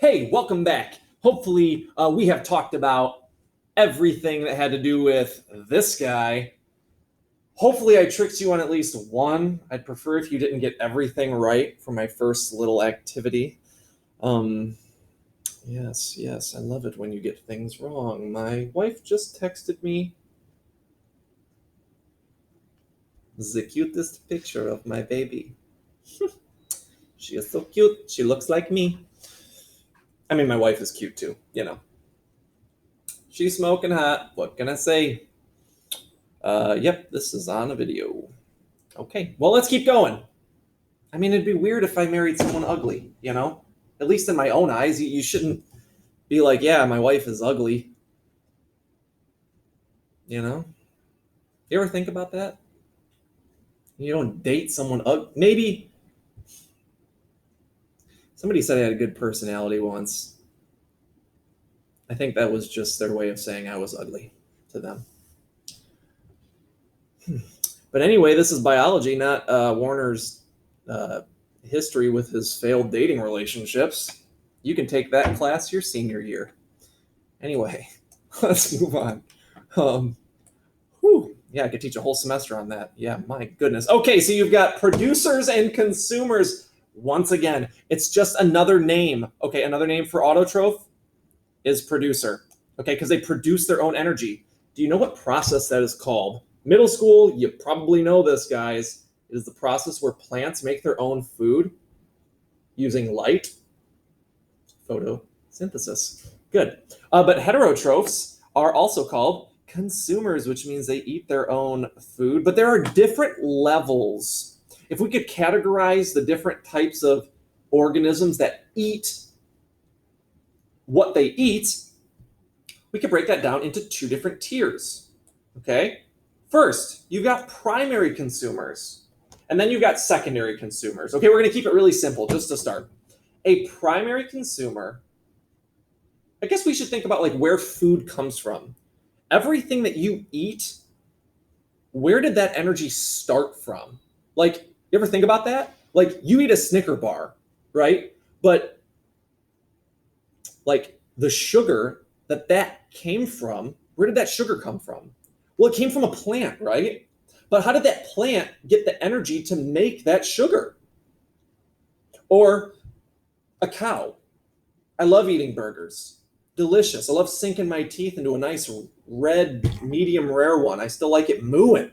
Hey, welcome back. Hopefully, we have talked about everything that had to do with this guy. Hopefully, I tricked you on at least one. I'd prefer if you didn't get everything right for my first little activity. Um, yes, I love it when you get things wrong. My wife just texted me the cutest picture of my baby. She is so cute. She looks like me. I mean, my wife is cute too, you know. She's smoking hot. What can I say? Yep, this is on a video. Okay, well, let's keep going. I mean, it'd be weird if I married someone ugly, you know? At least in my own eyes, you shouldn't be like, yeah, my wife is ugly. You know? You ever think about that? You don't date someone ugly. Maybe somebody said I had a good personality once. I think that was just their way of saying I was ugly to them. But anyway, this is biology, not Warner's history with his failed dating relationships. You can take that class your senior year. Anyway, let's move on. Yeah, I could teach a whole semester on that. Yeah, my goodness. Okay, so you've got producers and consumers. Once again, it's just another name. Okay, another name for autotroph is producer. Okay, because they produce their own energy. Do you know what process that is called? Middle school, you probably know this, guys. It is the process where plants make their own food using light. Photosynthesis. Good. But heterotrophs are also called consumers, which means they eat their own food. But there are different levels. If we could categorize the different types of organisms that eat what they eat, we could break that down into two different tiers. Okay? First, you've got primary consumers, and then you've got secondary consumers. Okay, we're going to keep it really simple just to start. A primary consumer, I guess we should think about like where food comes from. Everything that you eat, where did that energy start from? Like, you ever think about that? Like, you eat a Snicker bar, right? But like the sugar that came from, where did that sugar come from? Well, it came from a plant, right? But how did that plant get the energy to make that sugar? Or a cow. I love eating burgers. Delicious. I love sinking my teeth into a nice red, medium rare one. I still like it mooing.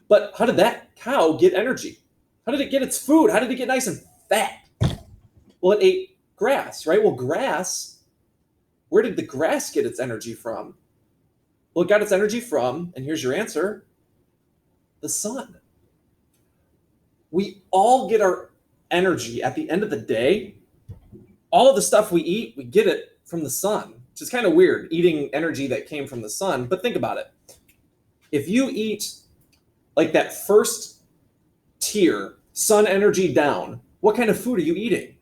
But how did that cow get energy? How did it get its food? How did it get nice and fat? Well, it ate grass, right? Well, grass, where did the grass get its energy from? Well, it got its energy from, and here's your answer, the sun. We all get our energy at the end of the day. All of the stuff we eat, we get it from the sun, which is kind of weird, eating energy that came from the sun. But think about it. If you eat like that first tier, sun energy down, what kind of food are you eating?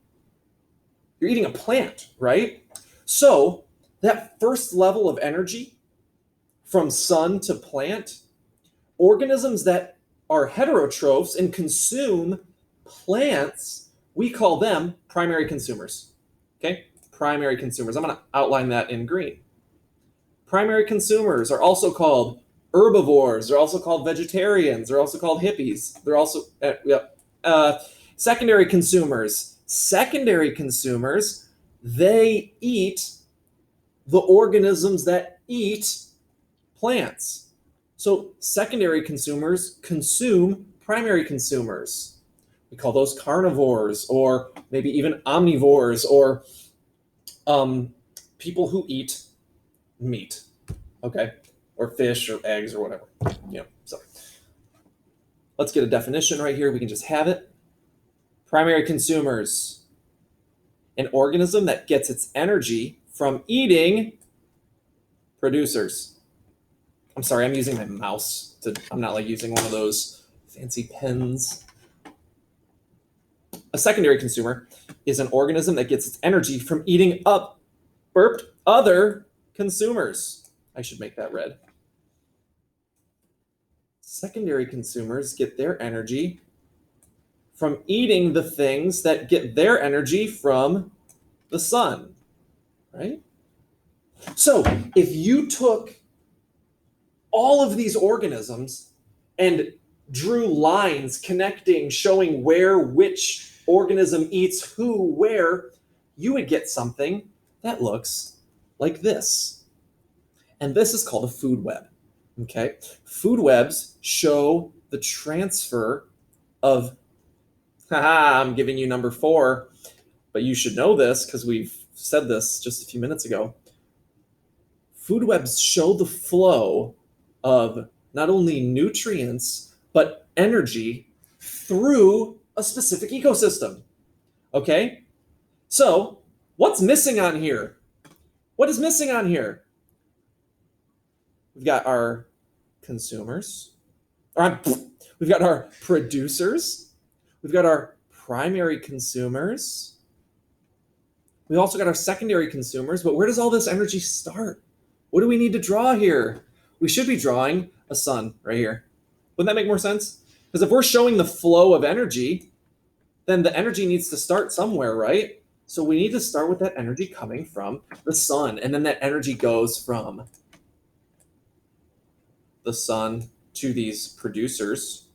You're eating a plant, right? So that first level of energy from sun to plant, organisms that are heterotrophs and consume plants, we call them primary consumers. Okay? Primary consumers. I'm going to outline that in green. Primary consumers are also called herbivores. They're also called vegetarians. They're also called hippies. They're also, secondary consumers. Secondary consumers, they eat the organisms that eat plants. So secondary consumers consume primary consumers. We call those carnivores, or maybe even omnivores, or people who eat meat, okay, or fish or eggs or whatever. So let's get a definition right here. We can just have it. Primary consumers, an organism that gets its energy from eating producers. I'm sorry, I'm using my mouse. I'm not like using one of those fancy pens. A secondary consumer is an organism that gets its energy from eating up, other consumers. I should make that red. Secondary consumers get their energy from eating the things that get their energy from the sun, right? So if you took all of these organisms and drew lines connecting, showing where which organism eats who, where, you would get something that looks like this. And this is called a food web. Okay? Food webs show the transfer of, haha, I'm giving you number 4, but you should know this because we've said this just a few minutes ago. Food webs show the flow of not only nutrients, but energy through a specific ecosystem. Okay? So, what's missing on here? What is missing on here? We've got our consumers, we've got our producers, we've got our primary consumers, we've also got our secondary consumers, but where does all this energy start? What do we need to draw here? We should be drawing a sun right here. Wouldn't that make more sense? Because if we're showing the flow of energy, then the energy needs to start somewhere, right? So we need to start with that energy coming from the sun, and then that energy goes from the sun to these producers,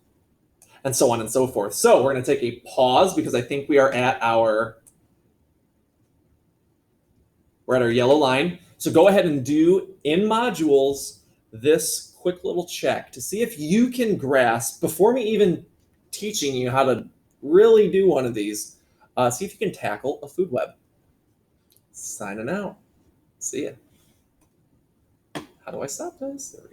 and so on and so forth. So we're going to take a pause because I think we're at our yellow line. So go ahead and do in modules this quick little check to see if you can grasp, before me even teaching you how to really do one of these, see if you can tackle a food web. Signing out. See ya. How do I stop this? There we go.